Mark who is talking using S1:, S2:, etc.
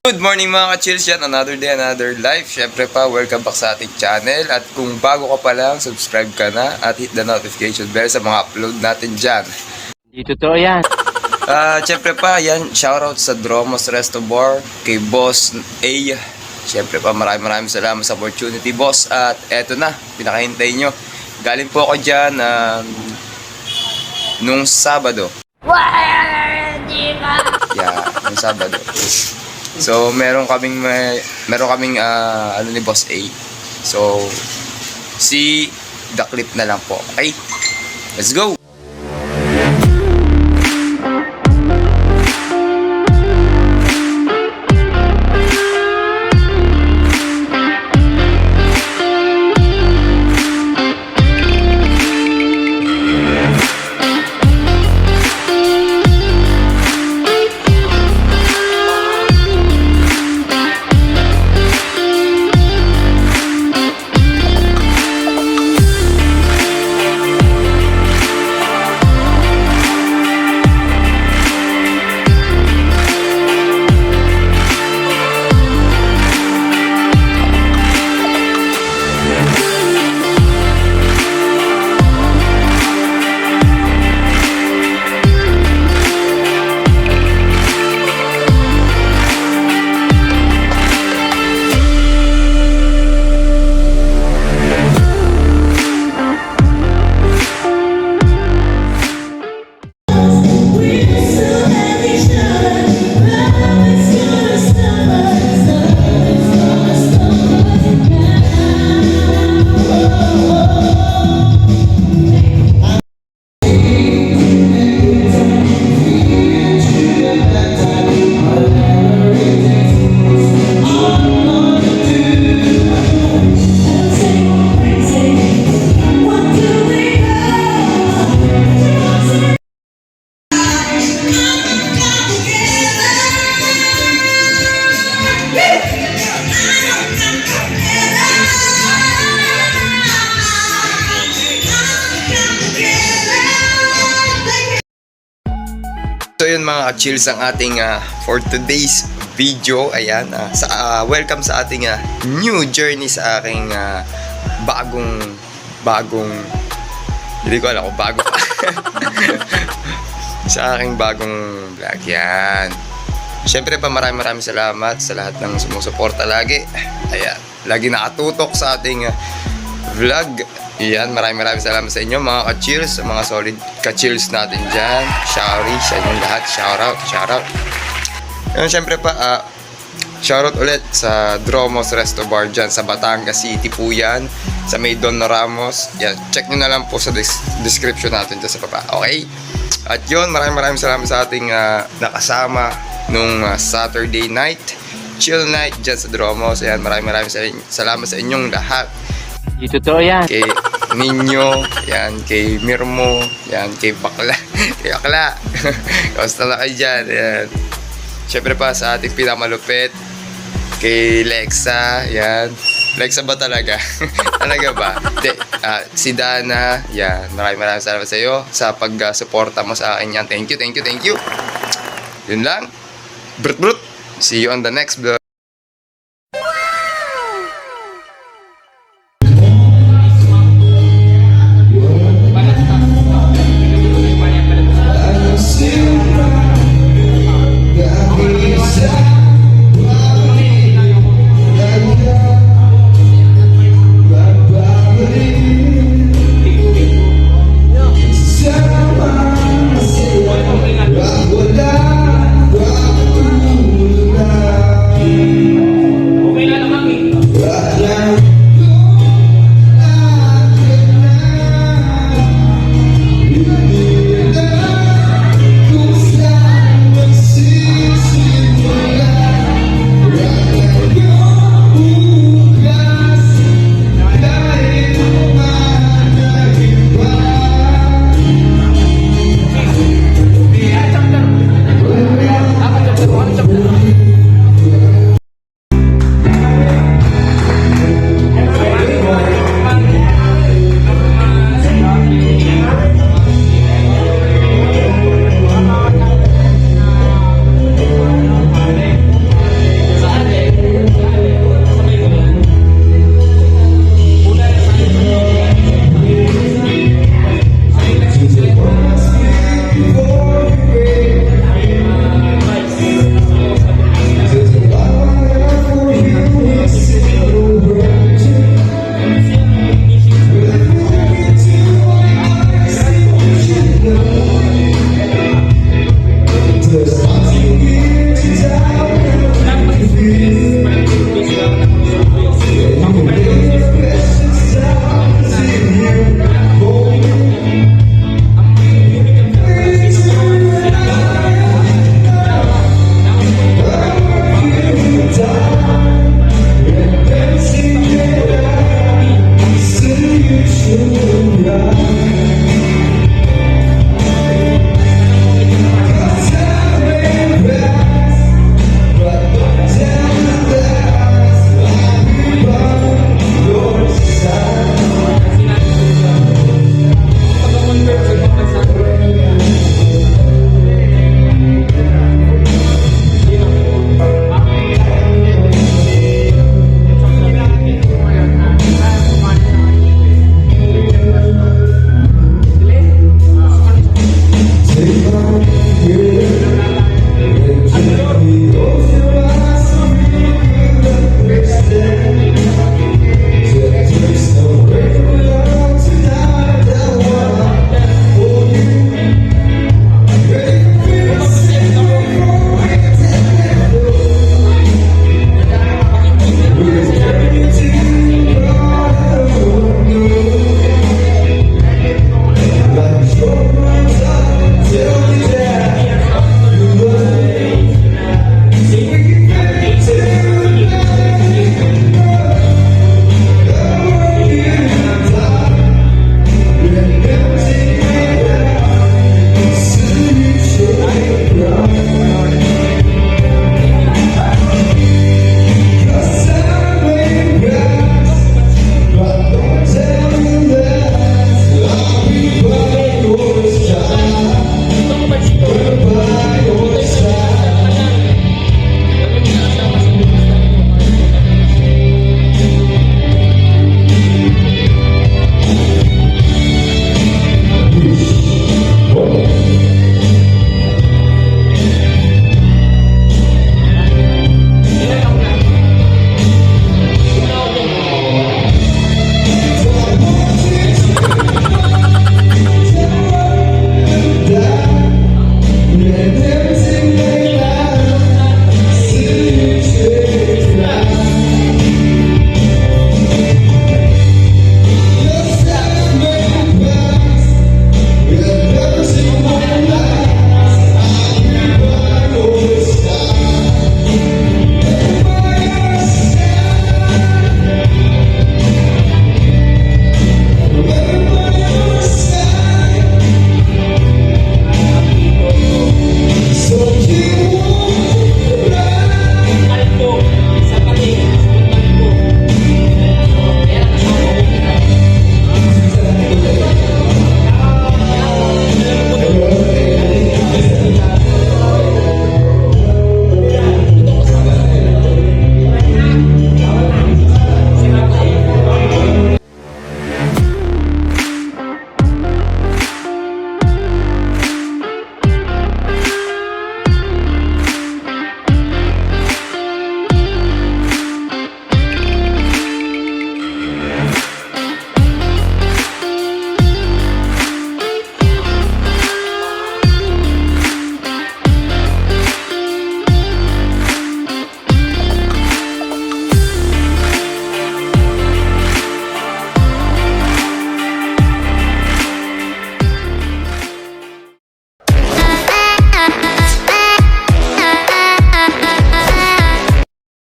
S1: Good morning mga ka-chills yan, another day, another life. Syempre pa, welcome back sa ating channel. At kung bago ka pa lang, subscribe ka na at hit the notification bell sa mga upload natin dyan.
S2: Hindi totoo yan.
S1: Syempre pa, yan, shoutout sa Dromos Resto Bar, kay Boss A. Syempre pa, maraming salamat sa opportunity, boss. At eto na, pinakahintay nyo. Galing po ako dyan nung Sabado. Yeah, nung Sabado. So, meron kaming ano ni Boss A. So, si the clip na lang po. Okay? Let's go! So yun mga ka-chills ang ating for today's video. Ayan, welcome sa ating new journey sa aking bagong hindi ko alam kung bago sa aking bagong vlog. Yan. Siyempre pa maraming salamat sa lahat ng sumusuporta lagi. Ayan, lagi nakatutok sa ating vlog. Yan, maraming salamat sa inyo mga ka-chills, sa mga solid ka-chills natin dyan. Shouty sa inyong lahat, shoutout. Yan, syempre pa, shoutout ulit sa Dromos Resto Bar dyan sa Batangas City po yan, sa may Don Ramos. Yan, check nyo na lang po sa description natin dyan sa baba, okay? At yun, maraming salamat sa ating nakasama nung Saturday night, chill night dyan sa Dromos. Yan, maraming salamat sa inyong lahat.
S2: Hindi totoo yan.
S1: Kay Ninyo, yan, kay Mirmo, yan, kay Bakla, kay Akla. Kamusta na kayo dyan? Yan. Siyempre pa sa ating pinamalupit, kay Lexa, yan. Lexa ba talaga? Talaga ba? Si Dana, yan. Maraming salamat sa iyo sa pag-suporta mo sa akin yan. Thank you. Yun lang. Brut. See you on the next vlog.
S3: Wala